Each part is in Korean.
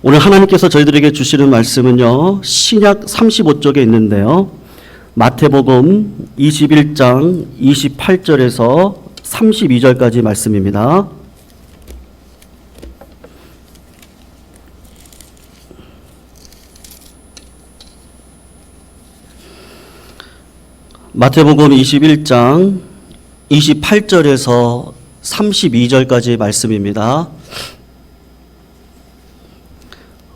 오늘 하나님께서 저희들에게 주시는 말씀은요, 신약 35쪽에 있는데요, 마태복음 21장 28절에서 32절까지 말씀입니다. 마태복음 21장 28절에서 32절까지 말씀입니다.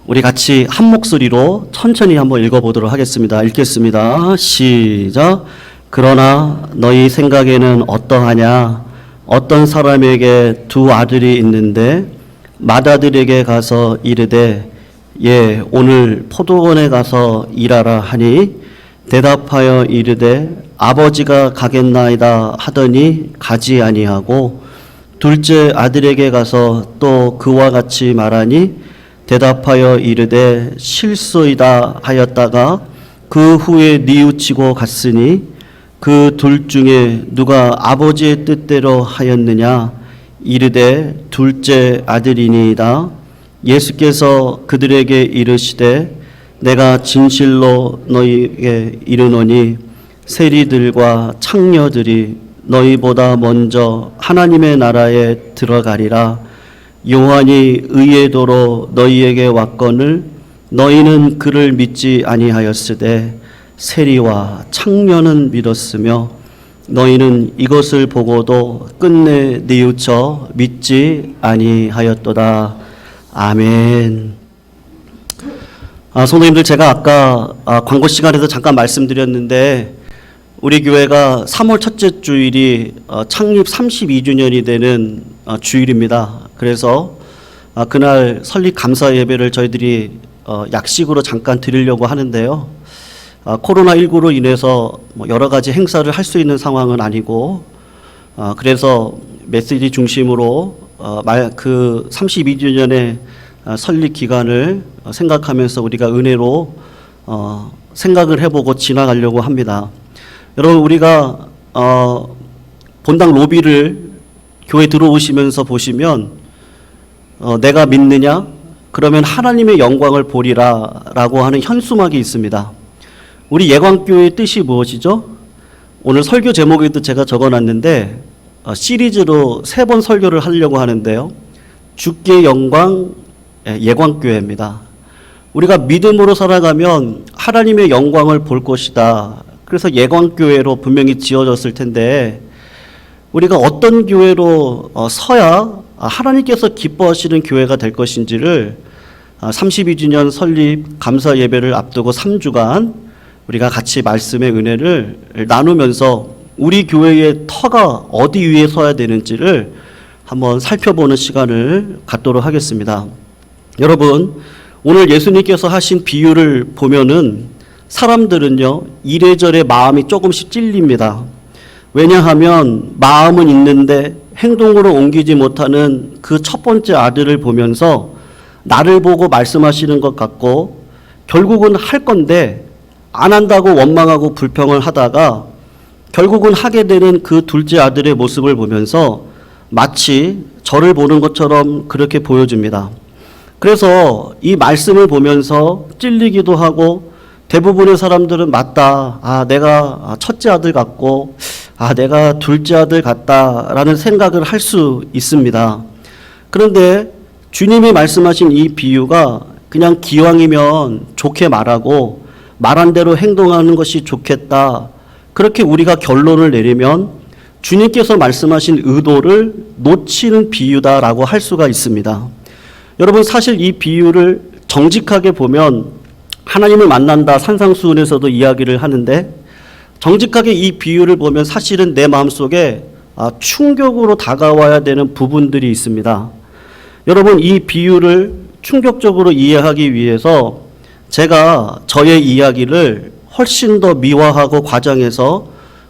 우리 같이 한 목소리로 천천히 한번 읽어보도록 하겠습니다. 읽겠습니다. 시작. 그러나 너희 생각에는 어떠하냐? 어떤 사람에게 두 아들이 있는데 맏아들에게 가서 이르되 예, 오늘 포도원에 가서 일하라 하니 대답하여 이르되 아버지가 가겠나이다 하더니 가지 아니하고 둘째 아들에게 가서 또 그와 같이 말하니 대답하여 이르되 실소이다 하였다가 그 후에 뉘우치고 갔으니 그 둘 중에 누가 아버지의 뜻대로 하였느냐? 이르되 둘째 아들이니이다. 예수께서 그들에게 이르시되 내가 진실로 너희에게 이르노니 세리들과 창녀들이 너희보다 먼저 하나님의 나라에 들어가리라. 요한이 의의 도로 너희에게 왔거늘 너희는 그를 믿지 아니하였으되 세리와 창녀는 믿었으며 너희는 이것을 보고도 끝내 뉘우쳐 믿지 아니하였도다. 아멘. 성도님들, 제가 아까 광고 시간에서 잠깐 말씀드렸는데 우리 교회가 3월 첫째 주일이 창립 32주년이 되는 주일입니다. 그래서 그날 설립 감사 예배를 저희들이 약식으로 잠깐 드리려고 하는데요. 코로나19로 인해서 여러 가지 행사를 할 수 있는 상황은 아니고 그래서 메시지 중심으로 그 32주년의 설립 기간을 생각하면서 우리가 은혜로 생각을 해보고 지나가려고 합니다. 여러분, 우리가 본당 로비를 교회 들어오시면서 보시면 내가 믿느냐? 그러면 하나님의 영광을 보리라 라고 하는 현수막이 있습니다. 우리 예광교회의 뜻이 무엇이죠? 오늘 설교 제목에도 제가 적어놨는데 시리즈로 3번 설교를 하려고 하는데요. 주께 영광 예광교회입니다. 우리가 믿음으로 살아가면 하나님의 영광을 볼 것이다. 그래서 예광교회로 분명히 지어졌을 텐데 우리가 어떤 교회로 서야 하나님께서 기뻐하시는 교회가 될 것인지를 32주년 설립 감사 예배를 앞두고 3주간 우리가 같이 말씀의 은혜를 나누면서 우리 교회의 터가 어디 위에 서야 되는지를 한번 살펴보는 시간을 갖도록 하겠습니다. 여러분, 오늘 예수님께서 하신 비유를 보면은 사람들은요, 이래저래 마음이 조금씩 찔립니다. 왜냐하면 마음은 있는데 행동으로 옮기지 못하는 그 첫 번째 아들을 보면서 나를 보고 말씀하시는 것 같고 결국은 할 건데 안 한다고 원망하고 불평을 하다가 결국은 하게 되는 그 둘째 아들의 모습을 보면서 마치 저를 보는 것처럼 그렇게 보여줍니다. 그래서 이 말씀을 보면서 찔리기도 하고 대부분의 사람들은 맞다. 내가 첫째 아들 같고 내가 둘째 아들 같다라는 생각을 할 수 있습니다. 그런데 주님이 말씀하신 이 비유가 그냥 기왕이면 좋게 말하고 말한 대로 행동하는 것이 좋겠다. 그렇게 우리가 결론을 내리면 주님께서 말씀하신 의도를 놓치는 비유다라고 할 수가 있습니다. 여러분, 사실 이 비유를 정직하게 보면 하나님을 만난다 산상수훈에서도 이야기를 하는데 정직하게 이 비유를 보면 사실은 내 마음속에 충격으로 다가와야 되는 부분들이 있습니다. 여러분, 이 비유를 충격적으로 이해하기 위해서 제가 저의 이야기를 훨씬 더 미화하고 과장해서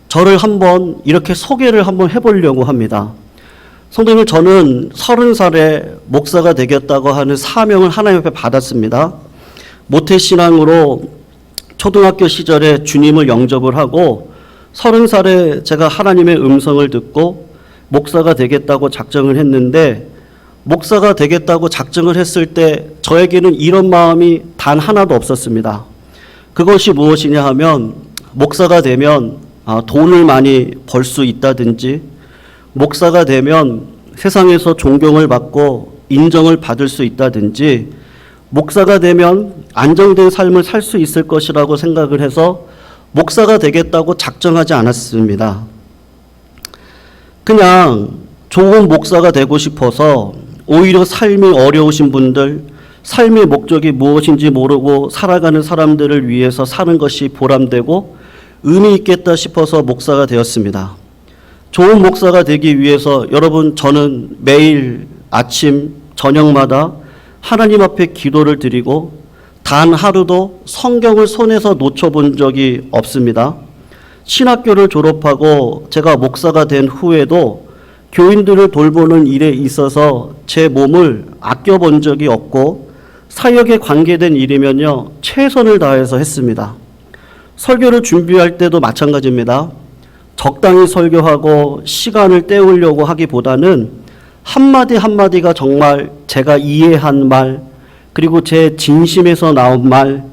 저를 한번 이렇게 소개를 한번 해보려고 합니다. 성도님, 저는 30살에 목사가 되겠다고 하는 사명을 하나님 앞에 받았습니다. 모태신앙으로 초등학교 시절에 주님을 영접을 하고 30살에 제가 하나님의 음성을 듣고 목사가 되겠다고 작정을 했는데 목사가 되겠다고 작정을 했을 때 저에게는 이런 마음이 단 하나도 없었습니다. 그것이 무엇이냐 하면 목사가 되면 돈을 많이 벌 수 있다든지, 목사가 되면 세상에서 존경을 받고 인정을 받을 수 있다든지, 목사가 되면 안정된 삶을 살 수 있을 것이라고 생각을 해서 목사가 되겠다고 작정하지 않았습니다. 그냥 좋은 목사가 되고 싶어서 오히려 삶이 어려우신 분들, 삶의 목적이 무엇인지 모르고 살아가는 사람들을 위해서 사는 것이 보람되고 의미 있겠다 싶어서 목사가 되었습니다. 좋은 목사가 되기 위해서 여러분, 저는 매일 아침 저녁마다 하나님 앞에 기도를 드리고 단 하루도 성경을 손에서 놓쳐본 적이 없습니다. 신학교를 졸업하고 제가 목사가 된 후에도 교인들을 돌보는 일에 있어서 제 몸을 아껴본 적이 없고, 사역에 관계된 일이면요 최선을 다해서 했습니다. 설교를 준비할 때도 마찬가지입니다. 적당히 설교하고 시간을 때우려고 하기보다는 한마디 한마디가 정말 제가 이해한 말, 그리고 제 진심에서 나온 말,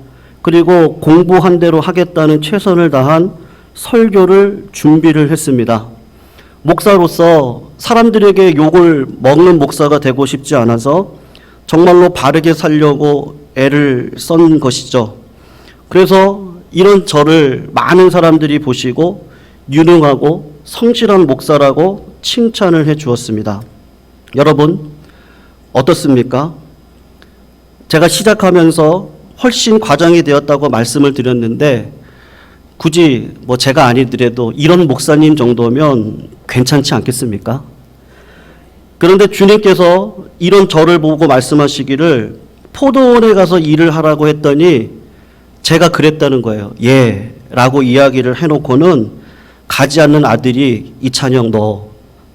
그리고 공부한 대로 하겠다는 최선을 다한 설교를 준비를 했습니다. 목사로서 사람들에게 욕을 먹는 목사가 되고 싶지 않아서 정말로 바르게 살려고 애를 쓴 것이죠. 그래서 이런 저를 많은 사람들이 보시고 유능하고 성실한 목사라고 칭찬을 해 주었습니다. 여러분, 어떻습니까? 제가 시작하면서 훨씬 과장이 되었다고 말씀을 드렸는데, 굳이 제가 아니더라도 이런 목사님 정도면 괜찮지 않겠습니까? 그런데 주님께서 이런 저를 보고 말씀하시기를 포도원에 가서 일을 하라고 했더니 제가 그랬다는 거예요. 예, 라고 이야기를 해놓고는 가지 않는 아들이 이찬영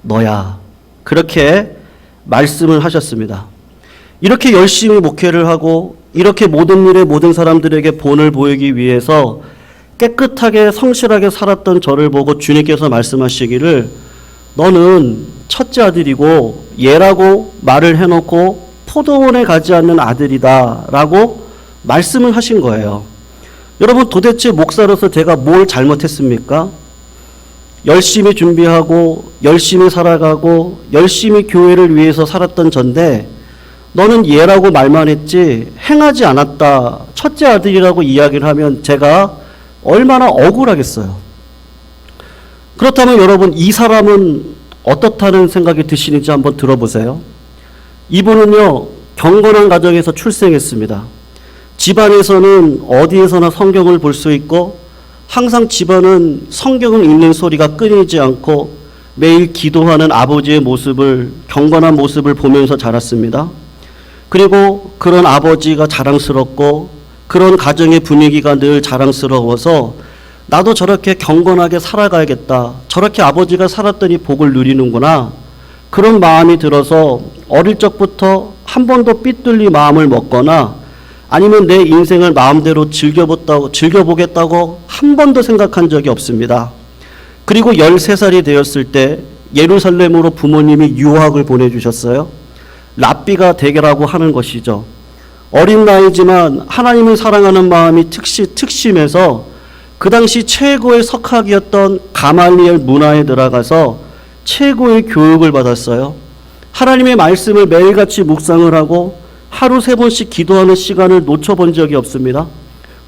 너야. 그렇게 말씀을 하셨습니다. 이렇게 열심히 목회를 하고 이렇게 모든 일에 모든 사람들에게 본을 보이기 위해서 깨끗하게 성실하게 살았던 저를 보고 주님께서 말씀하시기를 너는 첫째 아들이고 얘라고 말을 해놓고 포도원에 가지 않는 아들이다 라고 말씀을 하신 거예요. 여러분, 도대체 목사로서 제가 뭘 잘못했습니까? 열심히 준비하고 열심히 살아가고 열심히 교회를 위해서 살았던 전데 너는 얘라고 말만 했지 행하지 않았다, 첫째 아들이라고 이야기를 하면 제가 얼마나 억울하겠어요. 그렇다면 여러분, 이 사람은 어떻다는 생각이 드시는지 한번 들어보세요. 이분은요 경건한 가정에서 출생했습니다. 집안에서는 어디에서나 성경을 볼 수 있고 항상 집안은 성경을 읽는 소리가 끊이지 않고 매일 기도하는 아버지의 모습을, 경건한 모습을 보면서 자랐습니다. 그리고 그런 아버지가 자랑스럽고 그런 가정의 분위기가 늘 자랑스러워서 나도 저렇게 경건하게 살아가야겠다, 저렇게 아버지가 살았더니 복을 누리는구나, 그런 마음이 들어서 어릴 적부터 한 번도 삐뚤리 마음을 먹거나 아니면 내 인생을 마음대로 즐겨보겠다고 한 번도 생각한 적이 없습니다. 그리고 13살이 되었을 때 예루살렘으로 부모님이 유학을 보내주셨어요. 랍비가 되게라고 하는 것이죠. 어린 나이지만 하나님을 사랑하는 마음이 특심해서 그 당시 최고의 석학이었던 가말리엘 문화에 들어가서 최고의 교육을 받았어요. 하나님의 말씀을 매일같이 묵상을 하고 하루 3번씩 기도하는 시간을 놓쳐본 적이 없습니다.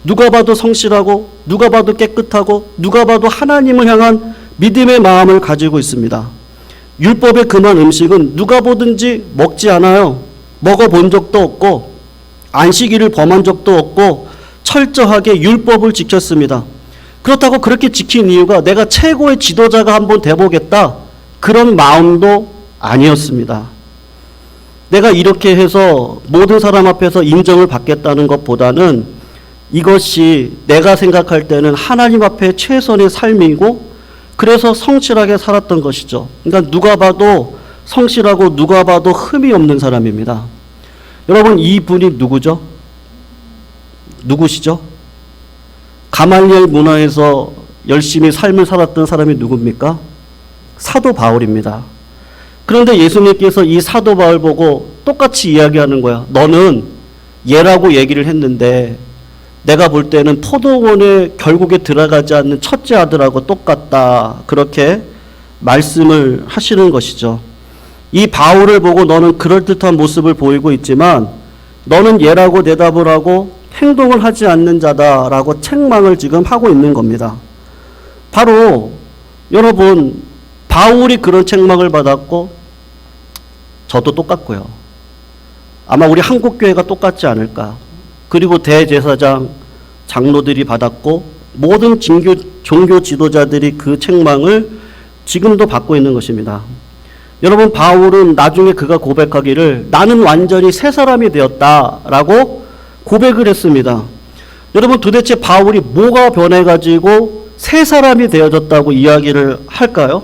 누가 봐도 성실하고 누가 봐도 깨끗하고 누가 봐도 하나님을 향한 믿음의 마음을 가지고 있습니다. 율법에 금한 음식은 누가 보든지 먹지 않아요. 먹어본 적도 없고 안식일을 범한 적도 없고 철저하게 율법을 지켰습니다. 그렇다고 그렇게 지킨 이유가 내가 최고의 지도자가 한번 돼보겠다, 그런 마음도 아니었습니다. 내가 이렇게 해서 모든 사람 앞에서 인정을 받겠다는 것보다는 이것이 내가 생각할 때는 하나님 앞에 최선의 삶이고 그래서 성실하게 살았던 것이죠. 그러니까 누가 봐도 성실하고 누가 봐도 흠이 없는 사람입니다. 여러분, 이분이 누구죠? 누구시죠? 가말리엘 문화에서 열심히 삶을 살았던 사람이 누굽니까? 사도 바울입니다. 그런데 예수님께서 이 사도 바울 보고 똑같이 이야기하는 거야. 너는 얘라고 얘기를 했는데 내가 볼 때는 포도원에 결국에 들어가지 않는 첫째 아들하고 똑같다. 그렇게 말씀을 하시는 것이죠. 이 바울을 보고 너는 그럴듯한 모습을 보이고 있지만 너는 얘라고 대답을 하고 행동을 하지 않는 자다라고 책망을 지금 하고 있는 겁니다. 바로 여러분, 바울이 그런 책망을 받았고 저도 똑같고요. 아마 우리 한국교회가 똑같지 않을까. 그리고 대제사장, 장로들이 받았고 모든 종교 지도자들이 그 책망을 지금도 받고 있는 것입니다. 여러분, 바울은 나중에 그가 고백하기를 나는 완전히 새 사람이 되었다라고 고백을 했습니다. 여러분, 도대체 바울이 뭐가 변해가지고 새 사람이 되어졌다고 이야기를 할까요?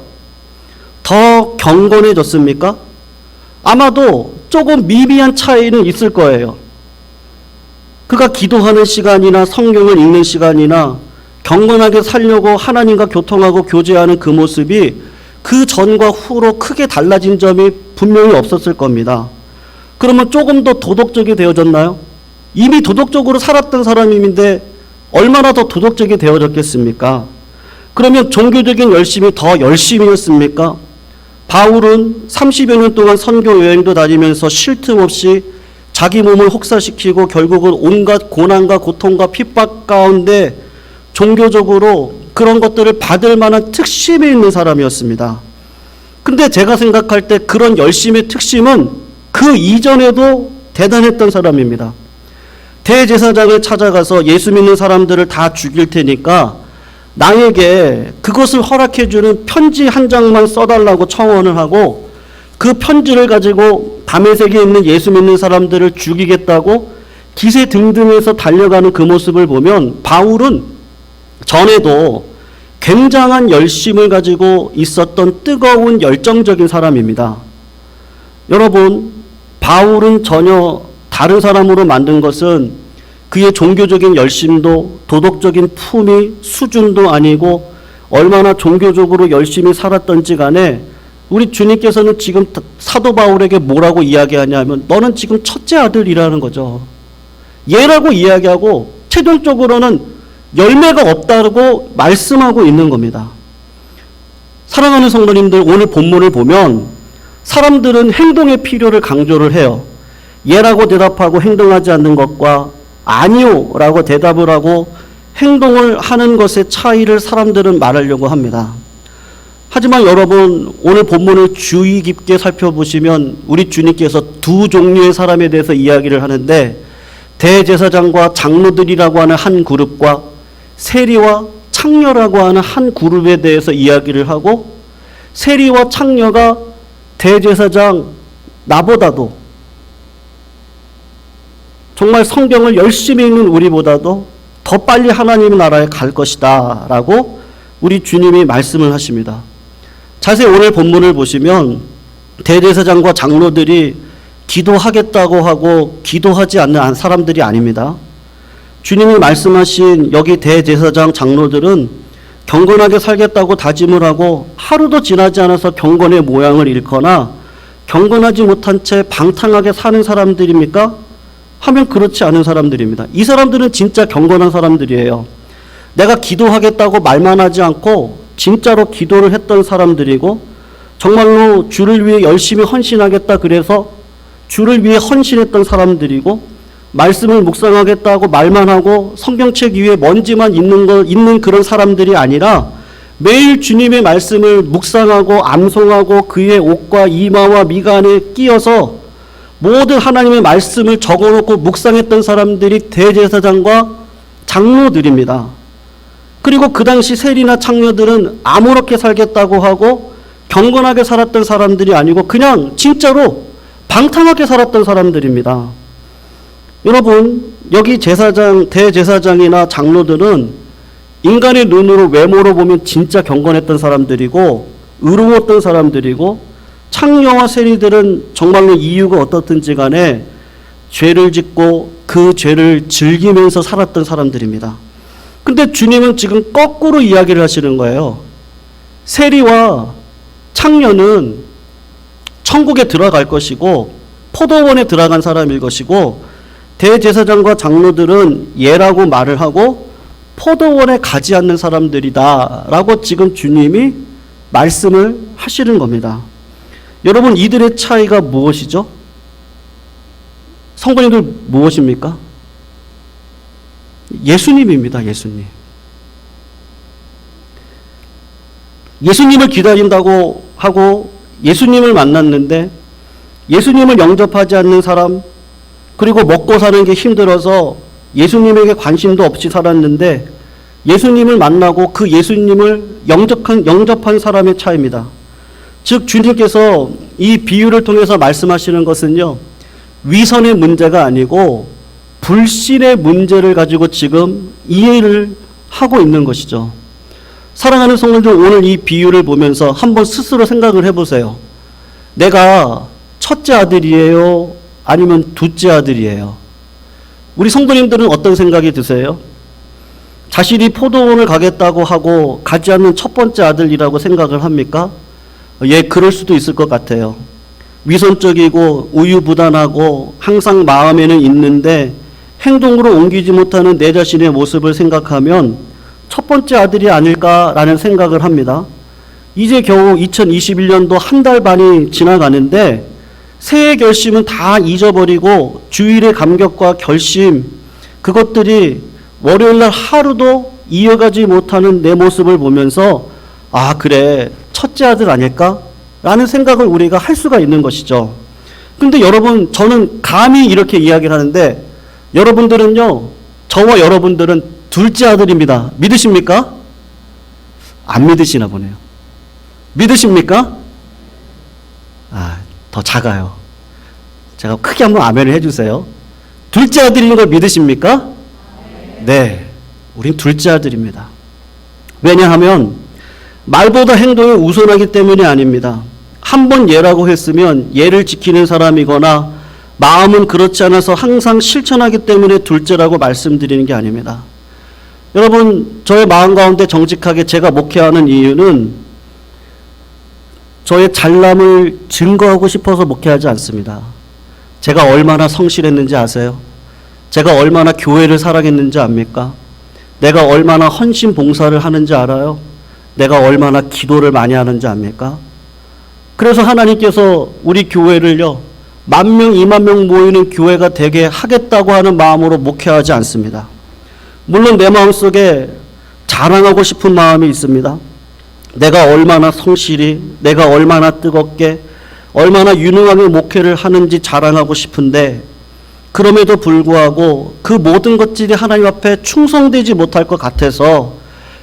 더 경건해졌습니까? 아마도 조금 미비한 차이는 있을 거예요. 그가 기도하는 시간이나 성경을 읽는 시간이나 경건하게 살려고 하나님과 교통하고 교제하는 그 모습이 그 전과 후로 크게 달라진 점이 분명히 없었을 겁니다. 그러면 조금 더 도덕적이 되어졌나요? 이미 도덕적으로 살았던 사람인데 얼마나 더 도덕적이 되어졌겠습니까? 그러면 종교적인 열심이 더 열심히 했습니까? 바울은 30여 년 동안 선교 여행도 다니면서 쉴 틈 없이 자기 몸을 혹사시키고 결국은 온갖 고난과 고통과 핍박 가운데 종교적으로 그런 것들을 받을 만한 특심이 있는 사람이었습니다. 근데 제가 생각할 때 그런 열심의 특심은 그 이전에도 대단했던 사람입니다. 대제사장을 찾아가서 예수 믿는 사람들을 다 죽일 테니까 나에게 그것을 허락해주는 편지 한 장만 써달라고 청원을 하고 그 편지를 가지고 다메섹에 있는 예수 믿는 사람들을 죽이겠다고 기세 등등해서 달려가는 그 모습을 보면 바울은 전에도 굉장한 열심을 가지고 있었던 뜨거운 열정적인 사람입니다. 여러분, 바울은 전혀 다른 사람으로 만든 것은 그의 종교적인 열심도 도덕적인 품위, 수준도 아니고 얼마나 종교적으로 열심히 살았던지 간에 우리 주님께서는 지금 사도 바울에게 뭐라고 이야기하냐면 너는 지금 첫째 아들이라는 거죠. 얘라고 이야기하고 최종적으로는 열매가 없다고 말씀하고 있는 겁니다. 사랑하는 성도님들, 오늘 본문을 보면 사람들은 행동의 필요를 강조를 해요. 얘라고 대답하고 행동하지 않는 것과 아니요 라고 대답을 하고 행동을 하는 것의 차이를 사람들은 말하려고 합니다. 하지만 여러분, 오늘 본문을 주의 깊게 살펴보시면 우리 주님께서 두 종류의 사람에 대해서 이야기를 하는데 대제사장과 장로들이라고 하는 한 그룹과 세리와 창녀라고 하는 한 그룹에 대해서 이야기를 하고 세리와 창녀가 대제사장 나보다도 정말 성경을 열심히 읽는 우리보다도 더 빨리 하나님의 나라에 갈 것이다 라고 우리 주님이 말씀을 하십니다. 자세히 오늘 본문을 보시면 대제사장과 장로들이 기도하겠다고 하고 기도하지 않는 사람들이 아닙니다. 주님이 말씀하신 여기 대제사장 장로들은 경건하게 살겠다고 다짐을 하고 하루도 지나지 않아서 경건의 모양을 잃거나 경건하지 못한 채 방탕하게 사는 사람들입니까? 하면 그렇지 않은 사람들입니다. 이 사람들은 진짜 경건한 사람들이에요. 내가 기도하겠다고 말만 하지 않고 진짜로 기도를 했던 사람들이고 정말로 주를 위해 열심히 헌신하겠다 그래서 주를 위해 헌신했던 사람들이고 말씀을 묵상하겠다고 말만 하고 성경책 위에 먼지만 있는 그런 사람들이 아니라 매일 주님의 말씀을 묵상하고 암송하고 그의 옷과 이마와 미간에 끼어서 모든 하나님의 말씀을 적어놓고 묵상했던 사람들이 대제사장과 장로들입니다. 그리고 그 당시 세리나 창녀들은 아무렇게 살겠다고 하고 경건하게 살았던 사람들이 아니고 그냥 진짜로 방탕하게 살았던 사람들입니다. 여러분, 여기 대제사장이나 장로들은 인간의 눈으로 외모로 보면 진짜 경건했던 사람들이고 의로웠던 사람들이고 창녀와 세리들은 정말로 이유가 어떻든지 간에 죄를 짓고 그 죄를 즐기면서 살았던 사람들입니다. 근데 주님은 지금 거꾸로 이야기를 하시는 거예요. 세리와 창녀는 천국에 들어갈 것이고 포도원에 들어간 사람일 것이고 대제사장과 장로들은 예라고 말을 하고 포도원에 가지 않는 사람들이다라고 지금 주님이 말씀을 하시는 겁니다. 여러분, 이들의 차이가 무엇이죠? 성도님들 무엇입니까? 예수님입니다. 예수님. 예수님을 기다린다고 하고 예수님을 만났는데 예수님을 영접하지 않는 사람, 그리고 먹고 사는 게 힘들어서 예수님에게 관심도 없이 살았는데 예수님을 만나고 그 예수님을 영접한 사람의 차이입니다. 즉 주님께서 이 비유를 통해서 말씀하시는 것은요, 위선의 문제가 아니고 불신의 문제를 가지고 지금 이해를 하고 있는 것이죠. 사랑하는 성도들, 오늘 이 비유를 보면서 한번 스스로 생각을 해보세요. 내가 첫째 아들이에요? 아니면 둘째 아들이에요? 우리 성도님들은 어떤 생각이 드세요? 자신이 포도원을 가겠다고 하고 가지 않는 첫 번째 아들이라고 생각을 합니까? 예, 그럴 수도 있을 것 같아요. 위선적이고 우유부단하고 항상 마음에는 있는데 행동으로 옮기지 못하는 내 자신의 모습을 생각하면 첫 번째 아들이 아닐까라는 생각을 합니다. 이제 겨우 2021년도 한 달 반이 지나가는데 새해 결심은 다 잊어버리고 주일의 감격과 결심, 그것들이 월요일날 하루도 이어가지 못하는 내 모습을 보면서 아, 그래, 첫째 아들 아닐까? 라는 생각을 우리가 할 수가 있는 것이죠. 근데 여러분, 저는 감히 이렇게 이야기를 하는데 여러분들은요, 저와 여러분들은 둘째 아들입니다. 믿으십니까? 안 믿으시나 보네요. 믿으십니까? 아, 더 작아요. 제가 크게 한번 아멘을 해주세요. 둘째 아들인 걸 믿으십니까? 네, 우린 둘째 아들입니다. 왜냐하면 말보다 행동이 우선하기 때문이 아닙니다. 한 번 예라고 했으면 예를 지키는 사람이거나 마음은 그렇지 않아서 항상 실천하기 때문에 둘째라고 말씀드리는 게 아닙니다. 여러분, 저의 마음 가운데 정직하게 제가 목회하는 이유는 저의 잘남을 증거하고 싶어서 목회하지 않습니다. 제가 얼마나 성실했는지 아세요? 제가 얼마나 교회를 사랑했는지 압니까? 내가 얼마나 헌신 봉사를 하는지 알아요? 내가 얼마나 기도를 많이 하는지 압니까? 그래서 하나님께서 우리 교회를요, 10,000명, 20,000명 모이는 교회가 되게 하겠다고 하는 마음으로 목회하지 않습니다. 물론 내 마음속에 자랑하고 싶은 마음이 있습니다. 내가 얼마나 성실히, 내가 얼마나 뜨겁게, 얼마나 유능하게 목회를 하는지 자랑하고 싶은데 그럼에도 불구하고 그 모든 것들이 하나님 앞에 충성되지 못할 것 같아서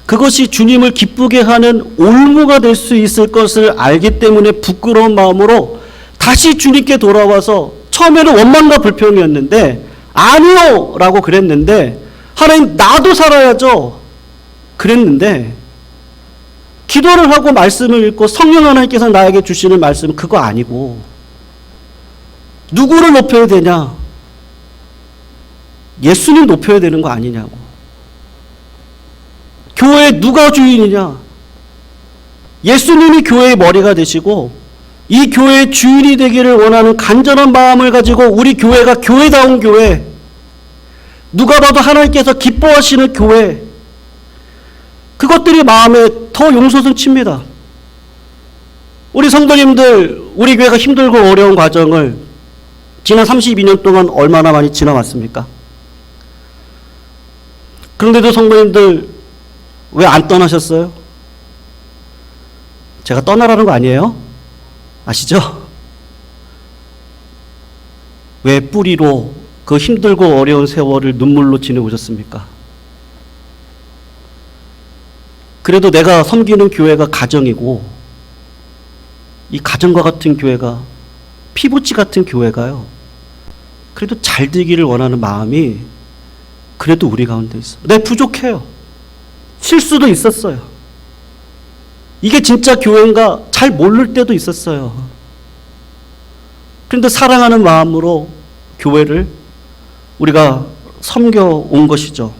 그것이 주님을 기쁘게 하는 올무가 될 수 있을 것을 알기 때문에 부끄러운 마음으로 다시 주님께 돌아와서 처음에는 원망과 불평이었는데 아니요! 라고 그랬는데 하나님, 나도 살아야죠. 그랬는데 기도를 하고 말씀을 읽고 성령 하나님께서 나에게 주시는 말씀은 그거 아니고 누구를 높여야 되냐? 예수님 높여야 되는 거 아니냐고. 교회에 누가 주인이냐? 예수님이 교회의 머리가 되시고 이 교회의 주인이 되기를 원하는 간절한 마음을 가지고 우리 교회가 교회다운 교회, 누가 봐도 하나님께서 기뻐하시는 교회, 그것들이 마음에 더 용솟은 칩니다. 우리 성도님들, 우리 교회가 힘들고 어려운 과정을 지난 32년 동안 얼마나 많이 지나왔습니까? 그런데도 성도님들 왜 안 떠나셨어요? 제가 떠나라는 거 아니에요? 아시죠? 왜 뿌리로 그 힘들고 어려운 세월을 눈물로 지내오셨습니까? 그래도 내가 섬기는 교회가 가정이고 이 가정과 같은 교회가, 피부치 같은 교회가요, 그래도 잘 되기를 원하는 마음이 그래도 우리 가운데 있어. 네, 부족해요. 실수도 있었어요. 이게 진짜 교회인가 잘 모를 때도 있었어요. 그런데 사랑하는 마음으로 교회를 우리가 섬겨온 것이죠.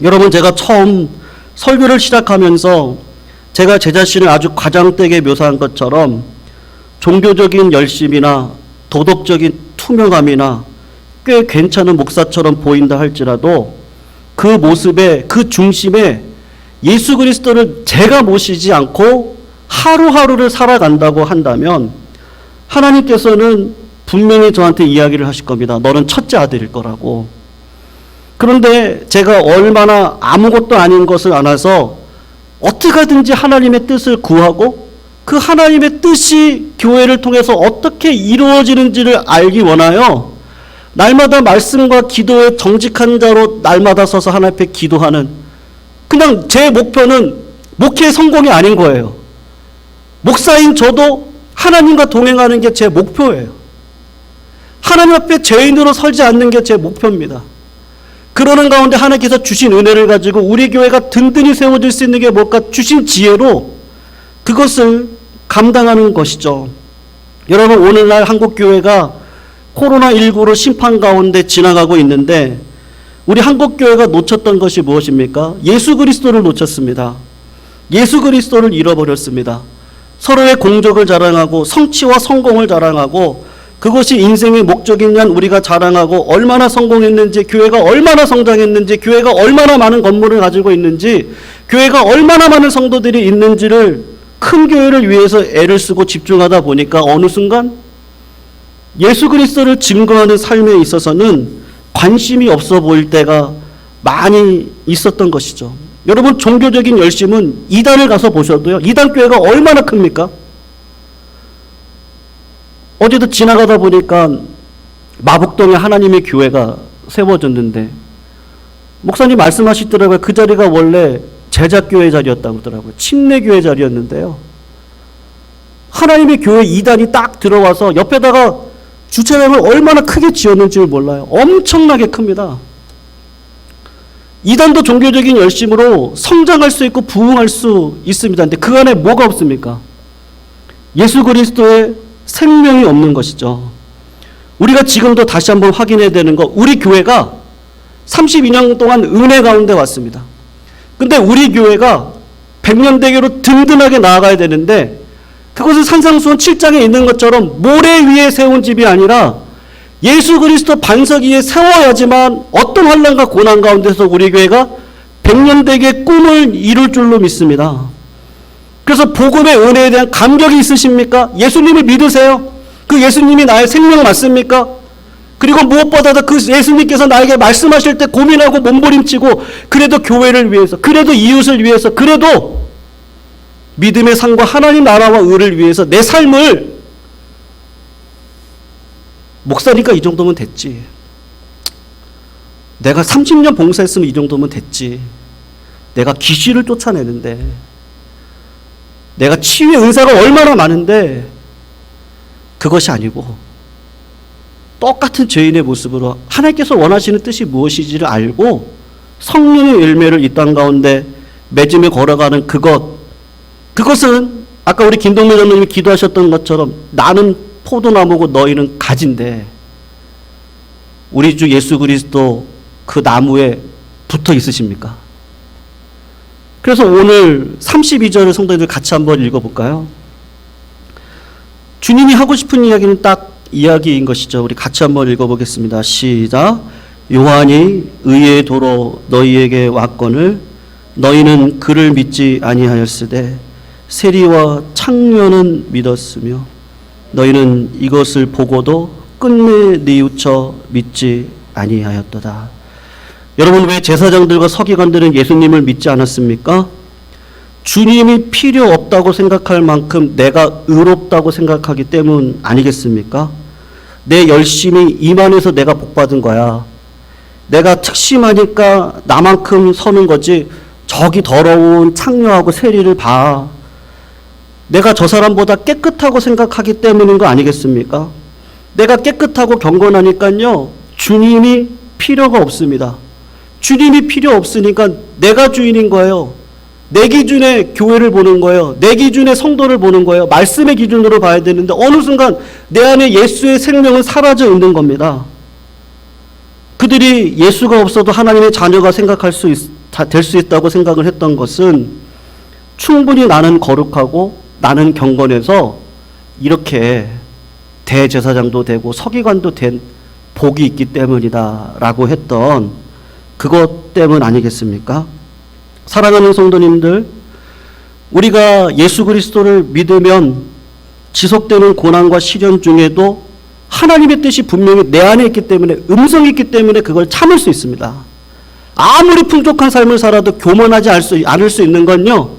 여러분, 제가 처음 설교를 시작하면서 제가 제 자신을 아주 과장되게 묘사한 것처럼 종교적인 열심이나 도덕적인 투명함이나 꽤 괜찮은 목사처럼 보인다 할지라도 그 모습에, 그 중심에 예수 그리스도를 제가 모시지 않고 하루하루를 살아간다고 한다면 하나님께서는 분명히 저한테 이야기를 하실 겁니다. 너는 첫째 아들일 거라고. 그런데 제가 얼마나 아무것도 아닌 것을 알아서 어떻게든지 하나님의 뜻을 구하고 그 하나님의 뜻이 교회를 통해서 어떻게 이루어지는지를 알기 원하여 날마다 말씀과 기도에 정직한 자로 날마다 서서 하나님 앞에 기도하는, 그냥 제 목표는 목회 성공이 아닌 거예요. 목사인 저도 하나님과 동행하는 게 제 목표예요. 하나님 앞에 죄인으로 서지 않는 게 제 목표입니다. 그러는 가운데 하나님께서 주신 은혜를 가지고 우리 교회가 든든히 세워질 수 있는 게 뭘까? 주신 지혜로 그것을 감당하는 것이죠. 여러분, 오늘날 한국교회가 코로나19로 심판 가운데 지나가고 있는데 우리 한국교회가 놓쳤던 것이 무엇입니까? 예수 그리스도를 놓쳤습니다. 예수 그리스도를 잃어버렸습니다. 서로의 공적을 자랑하고 성취와 성공을 자랑하고 그것이 인생의 목적인 양 우리가 자랑하고 얼마나 성공했는지, 교회가 얼마나 성장했는지, 교회가 얼마나 많은 건물을 가지고 있는지, 교회가 얼마나 많은 성도들이 있는지를 큰 교회를 위해서 애를 쓰고 집중하다 보니까 어느 순간 예수 그리스도를 증거하는 삶에 있어서는 관심이 없어 보일 때가 많이 있었던 것이죠. 여러분, 종교적인 열심은 이단을 가서 보셔도요, 이단 교회가 얼마나 큽니까? 어제도 지나가다 보니까 마북동에 하나님의 교회가 세워졌는데 목사님 말씀하시더라고요. 그 자리가 원래 제자교회 자리였다고 하더라고요. 침례교회 자리였는데요. 하나님의 교회 이단이 딱 들어와서 옆에다가 주차장을 얼마나 크게 지었는지 몰라요. 엄청나게 큽니다. 이단도 종교적인 열심으로 성장할 수 있고 부흥할 수 있습니다. 근데 그 안에 뭐가 없습니까? 예수 그리스도의 생명이 없는 것이죠. 우리가 지금도 다시 한번 확인해야 되는 거, 우리 교회가 32년 동안 은혜 가운데 왔습니다. 근데 우리 교회가 100년 대계로 든든하게 나아가야 되는데 그것은 산상수훈 7장에 있는 것처럼 모래 위에 세운 집이 아니라 예수 그리스도 반석 위에 세워야지만 어떤 환난과 고난 가운데서 우리 교회가 100년 대계의 꿈을 이룰 줄로 믿습니다. 그래서 복음의 은혜에 대한 감격이 있으십니까? 예수님을 믿으세요? 그 예수님이 나의 생명 맞습니까? 그리고 무엇보다도 그 예수님께서 나에게 말씀하실 때 고민하고 몸부림치고 그래도 교회를 위해서, 그래도 이웃을 위해서, 그래도 믿음의 삶과 하나님 나라와 의를 위해서 내 삶을, 목사니까 이 정도면 됐지. 내가 30년 봉사했으면 이 정도면 됐지. 내가 귀신을 쫓아내는데, 내가 치유의 은사가 얼마나 많은데, 그것이 아니고 똑같은 죄인의 모습으로 하나님께서 원하시는 뜻이 무엇인지를 알고 성령의 열매를 이 땅 가운데 맺으며 걸어가는 그것은 아까 우리 김동민 장로님이 기도하셨던 것처럼 나는 포도나무고 너희는 가지인데 우리 주 예수 그리스도 그 나무에 붙어 있으십니까? 그래서 오늘 32절을 성도님들 같이 한번 읽어볼까요? 주님이 하고 싶은 이야기는 딱 이야기인 것이죠. 우리 같이 한번 읽어보겠습니다. 시작. 요한이 의의 도로 너희에게 왔거늘 너희는 그를 믿지 아니하였으되 세리와 창녀는 믿었으며 너희는 이것을 보고도 끝내 뉘우쳐 믿지 아니하였도다. 여러분, 왜 제사장들과 서기관들은 예수님을 믿지 않았습니까? 주님이 필요 없다고 생각할 만큼 내가 의롭다고 생각하기 때문 아니겠습니까? 내 열심이 이만해서 내가 복받은 거야. 내가 특심하니까 나만큼 서는 거지. 저기 더러운 창녀하고 세리를 봐. 내가 저 사람보다 깨끗하고 생각하기 때문인 거 아니겠습니까? 내가 깨끗하고 경건하니까요, 주님이 필요가 없습니다. 주님이 필요 없으니까 내가 주인인 거예요. 내 기준에 교회를 보는 거예요. 내 기준에 성도를 보는 거예요. 말씀의 기준으로 봐야 되는데 어느 순간 내 안에 예수의 생명은 사라져 있는 겁니다. 그들이 예수가 없어도 하나님의 자녀가 될 수 있다고 생각을 했던 것은 충분히 나는 거룩하고 나는 경건해서 이렇게 대제사장도 되고 서기관도 된 복이 있기 때문이다라고 했던 그것 때문 아니겠습니까? 사랑하는 성도님들, 우리가 예수 그리스도를 믿으면 지속되는 고난과 시련 중에도 하나님의 뜻이 분명히 내 안에 있기 때문에, 음성이 있기 때문에 그걸 참을 수 있습니다. 아무리 풍족한 삶을 살아도 교만하지 않을 수 있는 건요,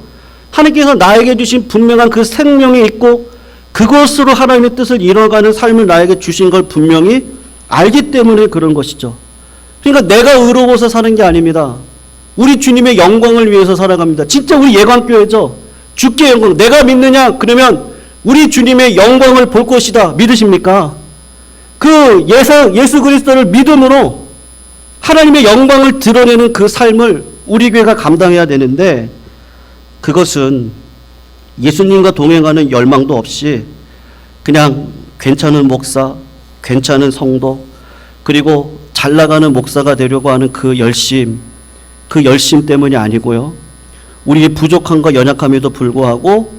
하나님께서 나에게 주신 분명한 그 생명이 있고 그것으로 하나님의 뜻을 이뤄가는 삶을 나에게 주신 걸 분명히 알기 때문에 그런 것이죠. 그러니까 내가 의로워서 사는 게 아닙니다. 우리 주님의 영광을 위해서 살아갑니다. 진짜 우리 예관교회죠. 주께 영광. 내가 믿느냐? 그러면 우리 주님의 영광을 볼 것이다. 믿으십니까? 그 예수 그리스도를 믿음으로 하나님의 영광을 드러내는 그 삶을 우리 교회가 감당해야 되는데, 그것은 예수님과 동행하는 열망도 없이 그냥 괜찮은 목사, 괜찮은 성도, 그리고 잘 나가는 목사가 되려고 하는 그 열심 때문이 아니고요. 우리의 부족함과 연약함에도 불구하고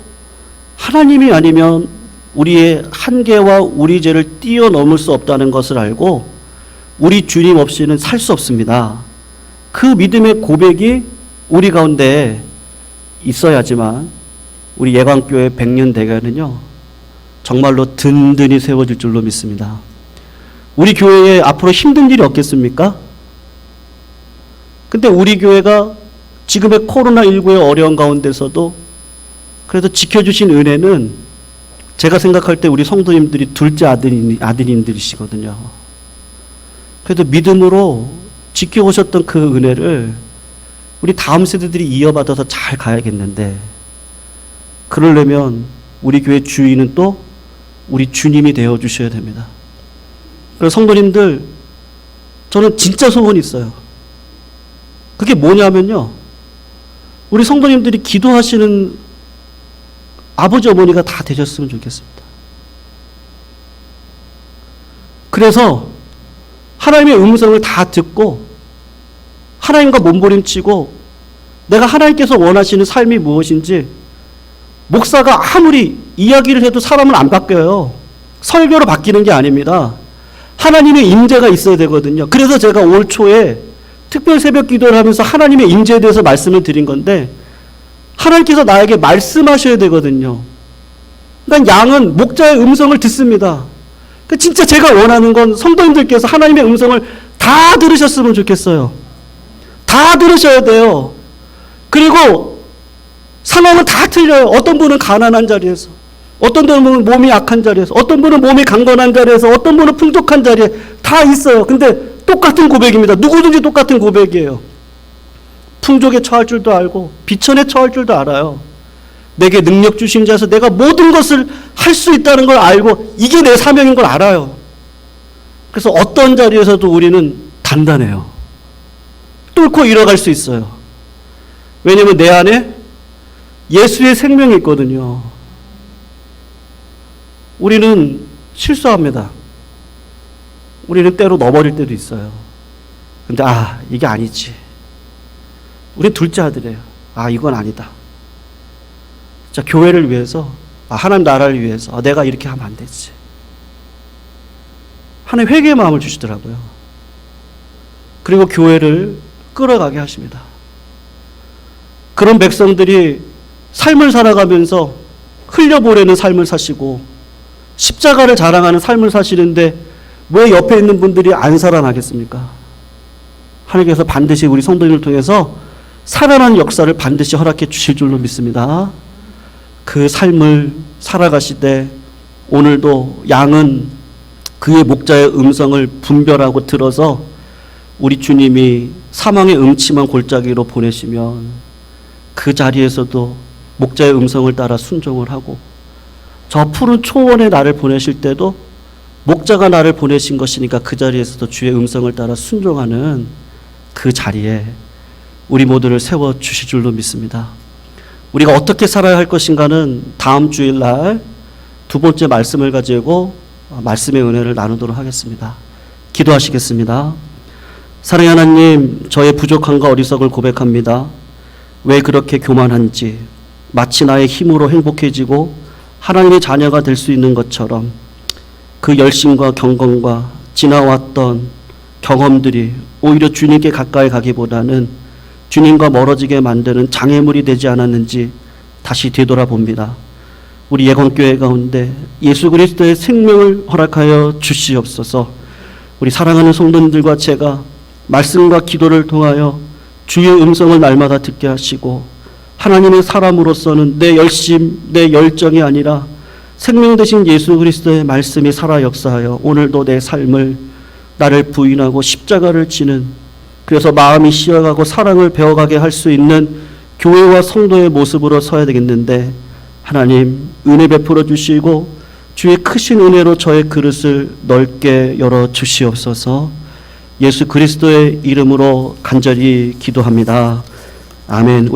하나님이 아니면 우리의 한계와 우리 죄를 뛰어넘을 수 없다는 것을 알고 우리 주님 없이는 살 수 없습니다. 그 믿음의 고백이 우리 가운데 있어야지만 우리 예광교회 100년 대회는요, 정말로 든든히 세워질 줄로 믿습니다. 우리 교회에 앞으로 힘든 일이 없겠습니까? 근데 우리 교회가 지금의 코로나19의 어려운 가운데서도 그래도 지켜주신 은혜는 제가 생각할 때 우리 성도님들이 둘째 아드님들이시거든요. 그래도 믿음으로 지켜오셨던 그 은혜를 우리 다음 세대들이 이어받아서 잘 가야겠는데, 그러려면 우리 교회 주인은 또 우리 주님이 되어주셔야 됩니다. 그래서 성도님들, 저는 진짜 소원이 있어요. 그게 뭐냐면요, 우리 성도님들이 기도하시는 아버지 어머니가 다 되셨으면 좋겠습니다. 그래서 하나님의 음성을 다 듣고 하나님과 몸부림치고 내가 하나님께서 원하시는 삶이 무엇인지, 목사가 아무리 이야기를 해도 사람은 안 바뀌어요. 설교로 바뀌는 게 아닙니다. 하나님의 임재가 있어야 되거든요. 그래서 제가 올 초에 특별 새벽 기도를 하면서 하나님의 임재에 대해서 말씀을 드린 건데, 하나님께서 나에게 말씀하셔야 되거든요. 그러니까 양은 목자의 음성을 듣습니다. 그러니까 진짜 제가 원하는 건 성도님들께서 하나님의 음성을 다 들으셨으면 좋겠어요. 다 들으셔야 돼요. 그리고 상황은 다 틀려요. 어떤 분은 가난한 자리에서, 어떤 분은 몸이 약한 자리에서, 어떤 분은 몸이 강건한 자리에서, 어떤 분은 풍족한 자리에 다 있어요. 근데 똑같은 고백입니다. 누구든지 똑같은 고백이에요. 풍족에 처할 줄도 알고 비천에 처할 줄도 알아요. 내게 능력 주신 자에서 내가 모든 것을 할 수 있다는 걸 알고 이게 내 사명인 걸 알아요. 그래서 어떤 자리에서도 우리는 단단해요. 뚫고 일어갈 수 있어요. 왜냐하면 내 안에 예수의 생명이 있거든요. 우리는 실수합니다. 우리는 때로 넣어버릴 때도 있어요. 근데 이게 아니지. 우린 둘째 아들이에요. 이건 아니다. 자, 교회를 위해서, 하나님 나라를 위해서, 내가 이렇게 하면 안 되지. 하나님 회개의 마음을 주시더라고요. 그리고 교회를 끌어가게 하십니다. 그런 백성들이 삶을 살아가면서 흘려보내는 삶을 사시고 십자가를 자랑하는 삶을 사시는데 왜 옆에 있는 분들이 안 살아나겠습니까? 하나님께서 반드시 우리 성도님을 통해서 살아나는 역사를 반드시 허락해 주실 줄로 믿습니다. 그 삶을 살아가시되 오늘도 양은 그의 목자의 음성을 분별하고 들어서 우리 주님이 사망의 음침한 골짜기로 보내시면 그 자리에서도 목자의 음성을 따라 순종을 하고, 저 푸른 초원에 나를 보내실 때도 목자가 나를 보내신 것이니까 그 자리에서도 주의 음성을 따라 순종하는 그 자리에 우리 모두를 세워주실 줄로 믿습니다. 우리가 어떻게 살아야 할 것인가는 다음 주일날 두 번째 말씀을 가지고 말씀의 은혜를 나누도록 하겠습니다. 기도하시겠습니다. 사랑의 하나님, 저의 부족함과 어리석을 고백합니다. 왜 그렇게 교만한지, 마치 나의 힘으로 행복해지고 하나님의 자녀가 될 수 있는 것처럼 그 열심과 경건과 지나왔던 경험들이 오히려 주님께 가까이 가기보다는 주님과 멀어지게 만드는 장애물이 되지 않았는지 다시 되돌아봅니다. 우리 예건교회 가운데 예수 그리스도의 생명을 허락하여 주시옵소서. 우리 사랑하는 성도님들과 제가 말씀과 기도를 통하여 주의 음성을 날마다 듣게 하시고 하나님의 사람으로서는 내 열심, 내 열정이 아니라 생명 되신 예수 그리스도의 말씀이 살아 역사하여 오늘도 내 삶을 나를 부인하고 십자가를 지는, 그래서 마음이 쉬어가고 사랑을 배워가게 할 수 있는 교회와 성도의 모습으로 서야 되겠는데, 하나님 은혜 베풀어 주시고 주의 크신 은혜로 저의 그릇을 넓게 열어 주시옵소서. 예수 그리스도의 이름으로 간절히 기도합니다. 아멘.